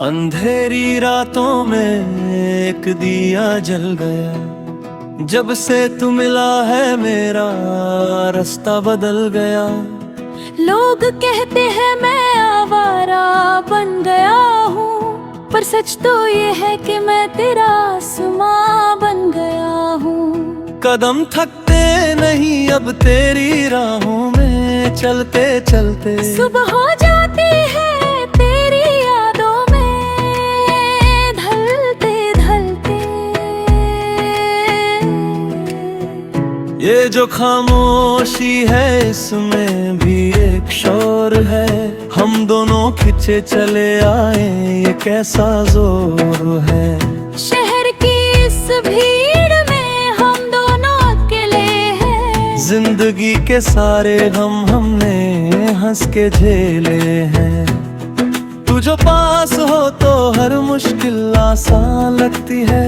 अंधेरी रातों में एक दिया जल गया, जब से तू मिला है मेरा रास्ता बदल गया। लोग कहते हैं मैं आवारा बन गया हूँ, पर सच तो ये है कि मैं तेरा आसमां बन गया हूँ। कदम थकते नहीं अब तेरी राहों में चलते चलते, सुबह हो जाती है तेरी यादों में ढलते ढलते। ये जो खामोशी है इसमें भी एक शोर है, हम दोनों खिंचे चले आए ये कैसा जोर है। शहर की इस भीड़ में हम दोनों अकेले हैं, जिंदगी के सारे गम हमने हंस के झेले हैं। तू जो पास हो तो हर मुश्किल आसान लगती है,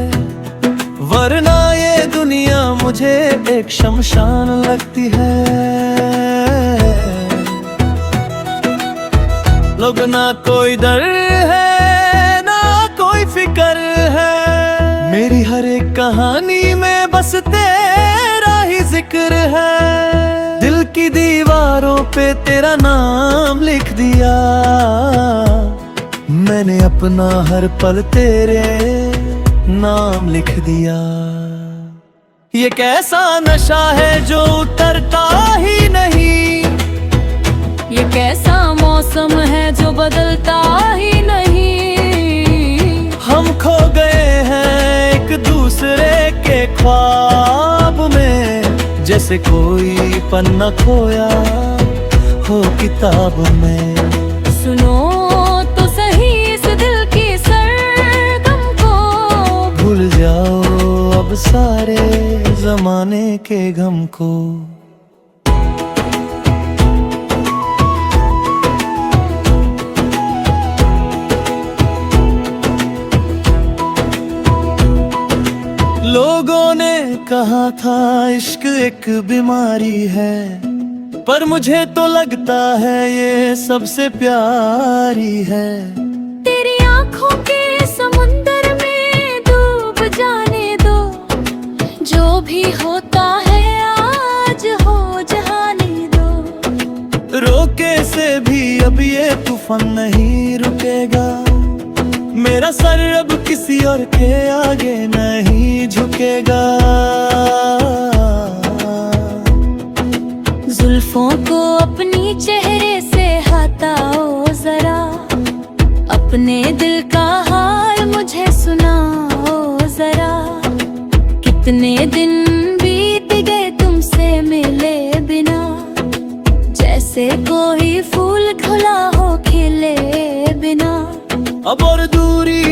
वरना ये दुनिया मुझे एक शमशान लगती है। लोग ना कोई डर है ना कोई फिकर है, मेरी हर एक कहानी में बस तेरा ही जिक्र है। दिल की दीवारों पे तेरा नाम लिख दिया, मैंने अपना हर पल तेरे नाम लिख दिया। ये कैसा नशा है जो उतरता ही नहीं, ये कैसा मौसम है जो बदलता ही नहीं। हम खो गए हैं एक दूसरे के ख्वाब में, जैसे कोई पन्ना खोया हो किताब में। सुनो तो सही इस दिल की सरगम को, भूल जाओ अब सारे जमाने के गम को। लोगों ने कहा था इश्क एक बीमारी है, पर मुझे तो लगता है ये सबसे प्यारी है। तेरी आंखों के समुंदर में डूब जाने दो, जो भी होता है आज हो जाने दो। रोके से भी अब ये तूफान नहीं रुकेगा, मेरा सर अब किसी और के आगे नहीं झुकेगा। जुल्फों को अपनी चेहरे से हटाओ जरा, अपने दिल का हाल मुझे सुनाओ जरा। कितने दिन बीत गए तुमसे मिले बिना, जैसे कोई फूल खुला हो खिले बिना। अब और दूरी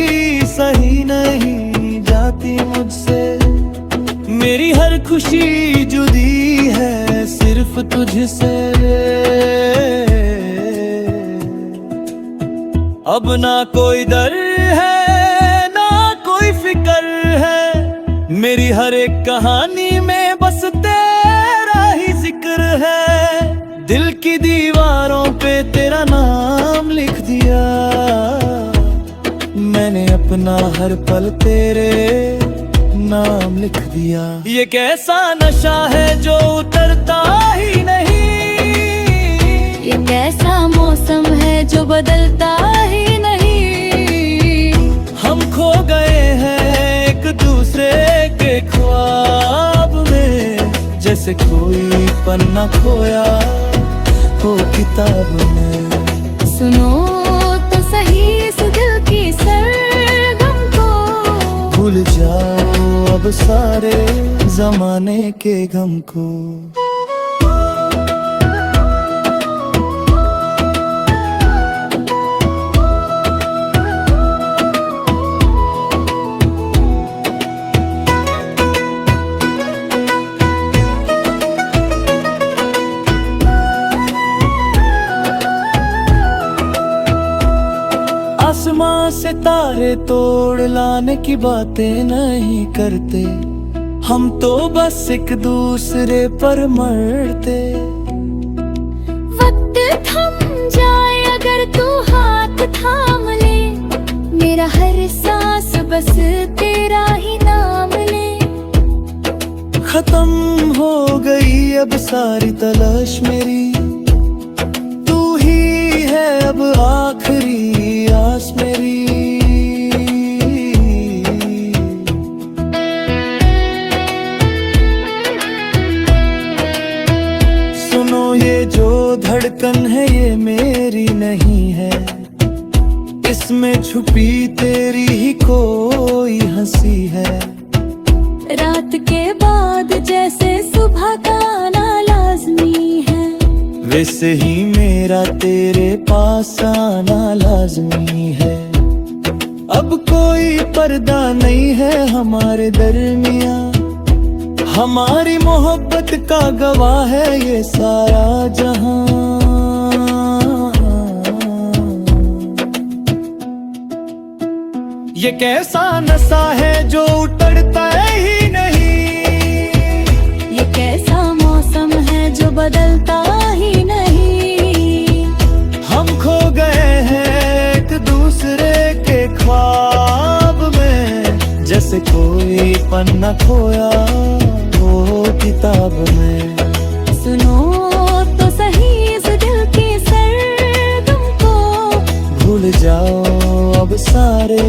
सही नहीं जाती मुझसे, मेरी हर खुशी जुदी है सिर्फ तुझसे। अब ना कोई डर है ना कोई फिकर है, मेरी हर एक कहानी में बस तेरा ही जिक्र है। दिल की दीवारों पे तेरा नाम लिख दिया, मैंने अपना हर पल तेरे नाम लिख दिया। ये कैसा नशा है जो उतरता ही नहीं, ये कैसा मौसम है जो बदलता ही नहीं। हम खो गए हैं एक दूसरे के ख्वाब में, जैसे कोई पन्ना खोया हो किताब में। सुनो तो सही इस दिल की सरगम को, भूल जाओ अब सारे जमाने के गम को। आसमां से तारे तोड़ लाने की बातें नहीं करते, हम तो बस एक दूसरे पर मरते। वक्त थम जाए अगर तू हाथ थाम ले, खत्म हो गई अब सारी तलाश मेरी, तू ही है अब आखिरी आस मेरी। सुनो ये जो धड़कन है ये मेरी नहीं है, इसमें छुपी तेरी ही कोई हंसी है। रात के बाद जैसे सुबह का आना लाजमी है, वैसे ही मेरा तेरे पास आना लाजमी है। अब कोई पर्दा नहीं है हमारे दरमिया, हमारी मोहब्बत का गवाह है ये सारा जहां। ये कैसा नशा है जो उतरता ही नहीं, ये कैसा मौसम है जो बदलता ही नहीं। हम खो गए हैं एक दूसरे के ख्वाब में, जैसे कोई पन्ना खोया वो किताब में। सुनो तो सही इस दिल की सरगम को, भूल जाओ अब सारे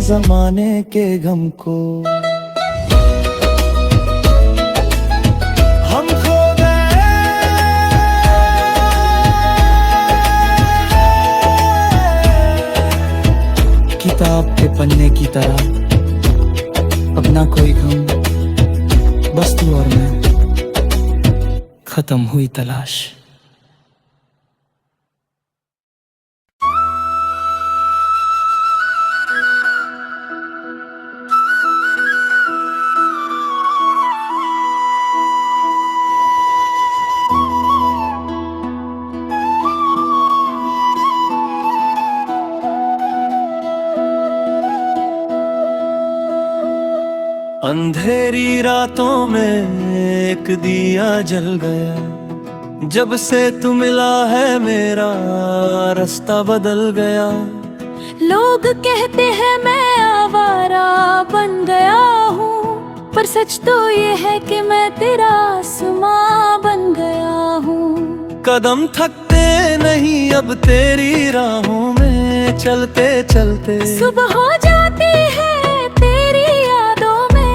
जमाने के गम को। हम खो गए किताब के पन्ने की तरह, अब ना कोई गम, बस तू और मैं, खत्म हुई तलाश। अंधेरी रातों में एक दिया जल गया, जब से तू मिला है मेरा रास्ता बदल गया। लोग कहते हैं मैं आवारा बन गया हूँ, पर सच तो ये है कि मैं तेरा आसमां बन गया हूँ। कदम थकते नहीं अब तेरी राहों में चलते चलते, सुबह हो जाती है तेरी यादों में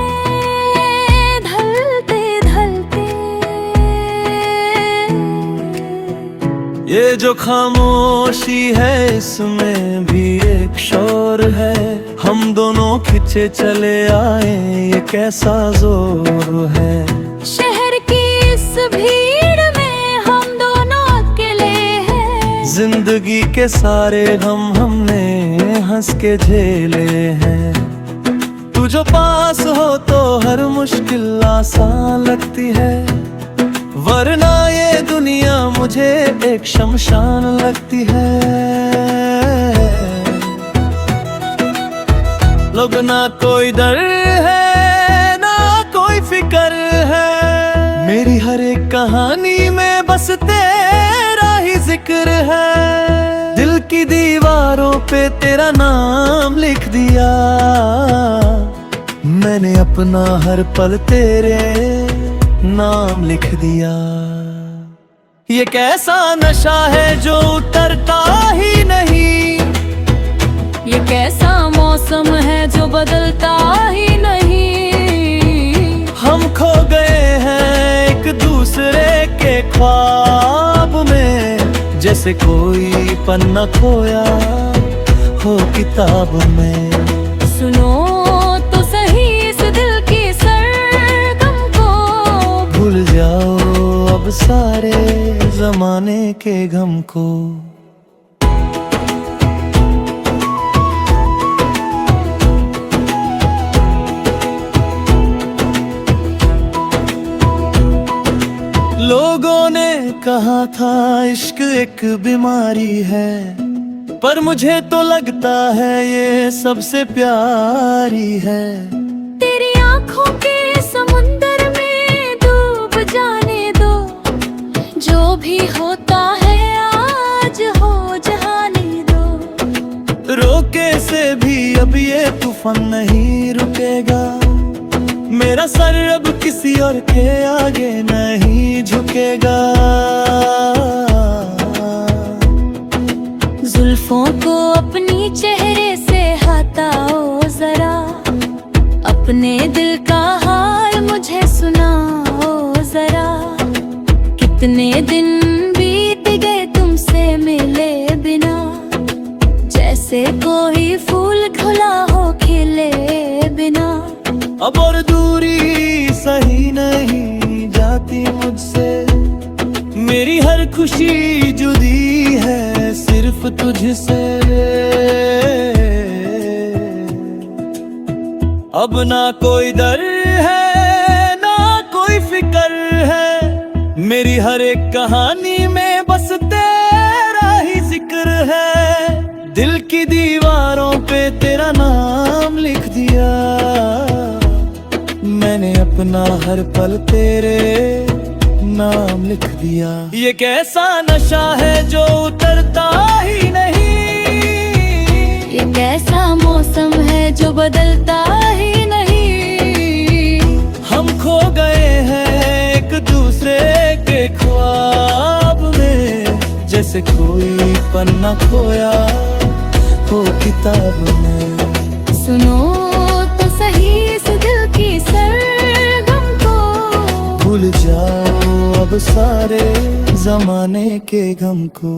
ढलते ढलते। ये जो खामोशी है इसमें भी एक शोर है, हम दोनों खिंचे चले आए ये कैसा जोर है। शहर की इस भीड़ में हम दोनों अकेले हैं, जिंदगी के सारे गम हमने हंस के झेले हैं। तू जो पास हो तो हर मुश्किल आसान लगती है, वरना ये दुनिया मुझे एक शमशान लगती है। लोग ना कोई डर है ना कोई फिक्र है, मेरी हर एक कहानी में बस तेरा ही जिक्र है। दिल की दीवारों पे तेरा नाम लिख दिया, मैंने अपना हर पल तेरे नाम लिख दिया। ये कैसा नशा है जो उतरता ही नहीं, ये कैसा मौसम है जो बदलता ही नहीं। हम खो गए हैं एक दूसरे के ख्वाब में, जैसे कोई पन्ना खोया हो किताब में। सुनो तो सही इस दिल की सरगम को, भूल जाओ अब सारे जमाने के गम को। लोगों ने कहा था इश्क एक बीमारी है, पर मुझे तो लगता है ये सबसे प्यारी है। तेरी आंखों के समुंदर में डूब जाने दो, जो भी होता है आज हो जाने दो। रोके से भी अब ये तूफान नहीं रुकेगा, मेरा सर अब किसी और के आगे नहीं झुकेगा। जुल्फों को अपनी चेहरे से हटाओ जरा, अपने दिल का हाल मुझे सुनाओ जरा। कितने दिन बीत गए तुमसे मिले बिना, जैसे कोई फूल खुला हो खिले बिना। अब और दूरी सही नहीं जाती मुझसे, मेरी हर खुशी जुदी है सिर्फ तुझसे। अब ना कोई डर है ना कोई फिक्र है, मेरी हर एक कहानी में बस तेरा ही जिक्र है। दिल की दीवारों पे तेरा नाम लिख दिया, मैंने अपना हर पल तेरे नाम लिख दिया। ये कैसा नशा है जो उतरता ही नहीं, ये कैसा मौसम है जो बदलता ही नहीं। हम खो गए हैं एक दूसरे के ख्वाब में, जैसे कोई पन्ना खोया हो किताब में। सुनो तो सही इस दिल की सरगम को, भूल जाओ अब सारे जमाने के गम को।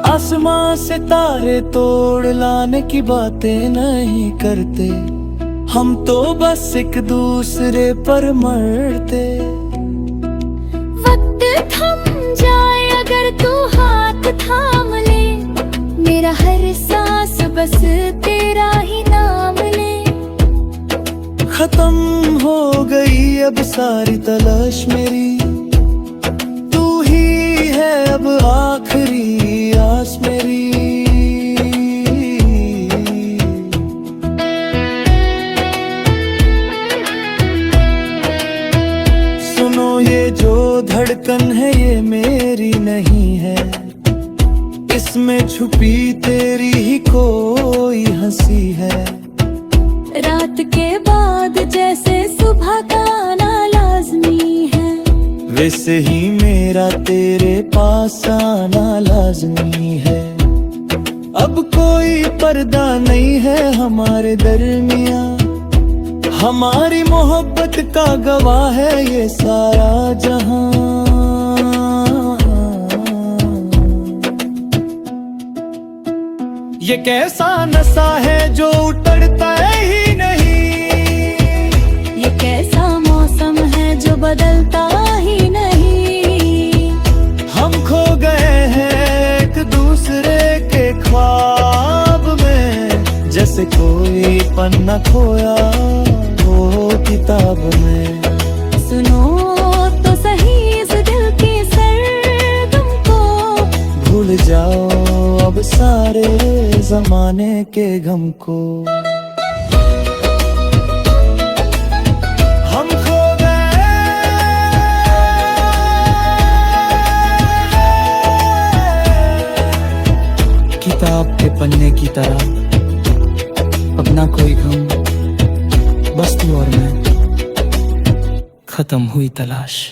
आसमां से तारे तोड़ लाने की बातें नहीं करते, हम तो बस एक दूसरे पर मरते। वक्त थम जाए अगर तू हाथ थाम ले, मेरा हर सांस बस तेरा ही नाम ले। खत्म हो गई अब सारी तलाश मेरी, तू ही है अब आखिरी आस मेरी। सुनो ये जो धड़कन है ये मेरी नहीं है, इसमें छुपी तेरी ही कोई हंसी है। रात के बाद जैसे सुबह का आना लाजमी है, वैसे ही मेरा तेरे पास आना लाजमी है। अब कोई पर्दा नहीं है हमारे दरमियां, हमारी मोहब्बत का गवाह है ये सारा जहां। ये कैसा नशा है जो उतरता ही नहीं, ये कैसा मौसम है जो बदलता ही नहीं। हम खो गए हैं एक दूसरे के ख्वाब में, जैसे कोई पन्ना खोया हो किताब में। सुनो तो सही इस दिल की सरगम को, भूल जाओ अब सारे जमाने के गम को। हम खो गए किताब के पन्ने की तरह, अब ना कोई गम, बस तू और मैं, खत्म हुई तलाश।